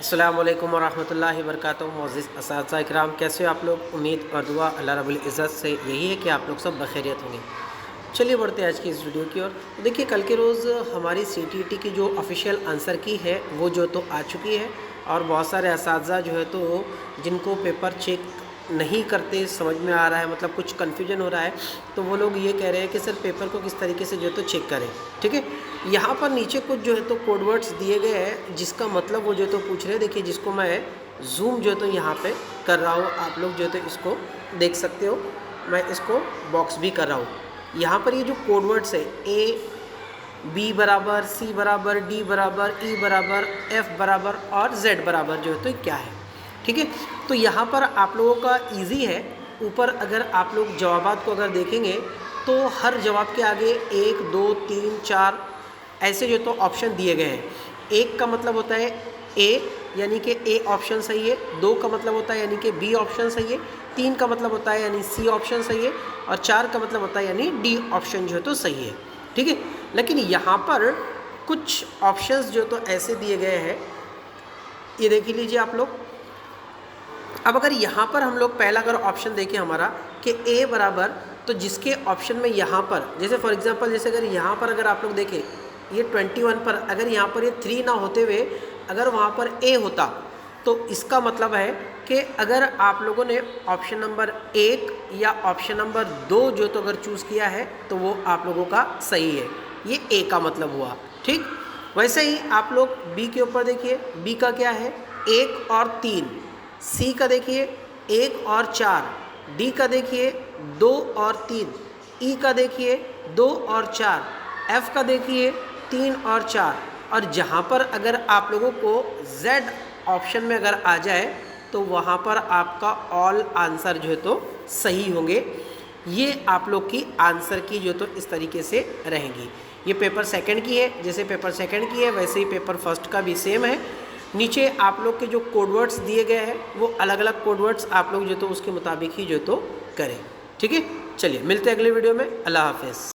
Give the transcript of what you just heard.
अस्सलाम वालेकुम वरहमतुल्लाहि वबरकातुहू। मुअज़्ज़िज़ असातिज़ा इकराम, कैसे हो आप लोग? उम्मीद और दुआ अल्लाह रब्बुल इज़्ज़त से यही है कि आप लोग सब बखैरियत होंगे। चलिए बढ़ते हैं आज की इस वीडियो की ओर। तो देखिए, कल के रोज़ हमारी सीटीईटी की जो ऑफिशियल आंसर की है वो जो तो आ चुकी है, और बहुत सारे असातिज़ा जो है तो जिनको पेपर चेक नहीं करते समझ में आ रहा है, मतलब कुछ कन्फ्यूजन हो रहा है, तो वो लोग ये कह रहे हैं कि सर पेपर को किस तरीके से जो है तो चेक करें। ठीक है, यहाँ पर नीचे कुछ जो है तो कोड वर्ड्स दिए गए हैं जिसका मतलब वो जो तो पूछ रहे हैं। देखिए, जिसको मैं जूम जो है तो यहाँ पे कर रहा हूँ, आप लोग जो है तो इसको देख सकते हो। मैं इसको बॉक्स भी कर रहा हूँ। यहाँ पर ये जो कोड वर्ड्स है, ए बी बराबर, सी बराबर, डी बराबर, ई बराबर, एफ बराबर और जेड बराबर जो है तो क्या है। ठीक है, तो यहाँ पर आप लोगों का इजी है। ऊपर अगर आप लोग जवाबात को अगर देखेंगे तो हर जवाब के आगे 1 2 3 4 ऐसे जो तो ऑप्शन दिए गए हैं। एक का मतलब होता है ए, यानी कि ए ऑप्शन सही है। 2 का मतलब होता है यानी कि बी ऑप्शन सही है। 3 का मतलब होता है यानी सी ऑप्शन सही है। और 4 का मतलब होता है यानी डी ऑप्शन जो है तो सही है। ठीक है, लेकिन यहाँ पर कुछ ऑप्शंस जो तो ऐसे दिए गए हैं, ये देख लीजिए आप लोग। अब अगर यहाँ पर हम लोग पहला अगर ऑप्शन देखें हमारा कि ए बराबर, तो जिसके ऑप्शन में यहाँ पर जैसे फॉर एग्जांपल, जैसे अगर यहाँ पर अगर आप लोग देखें ये 21 पर अगर यहाँ पर ये 3 ना होते हुए अगर वहाँ पर ए होता, तो इसका मतलब है कि अगर आप लोगों ने ऑप्शन नंबर 1 या ऑप्शन नंबर 2 जो तो अगर चूज़ किया है तो वो आप लोगों का सही है। ये ए का मतलब हुआ। ठीक, वैसे ही आप लोग बी के ऊपर देखिए। बी का क्या है? 1 और 3। सी का देखिए 1 और 4। डी का देखिए 2 और 3। ई का देखिए 2 और 4। एफ का देखिए 3 और 4। और जहाँ पर अगर आप लोगों को जेड ऑप्शन में अगर आ जाए तो वहाँ पर आपका ऑल आंसर जो है तो सही होंगे। ये आप लोग की आंसर की जो तो इस तरीके से रहेंगी। ये पेपर सेकंड की है, जैसे पेपर सेकंड की है वैसे ही पेपर फर्स्ट का भी सेम है। नीचे आप लोग के जो कोडवर्ड्स दिए गए हैं वो अलग अलग कोडवर्ड्स आप लोग जो तो उसके मुताबिक ही जो तो करें। ठीक है, चलिए मिलते हैं अगले वीडियो में। अल्लाह हाफिज़।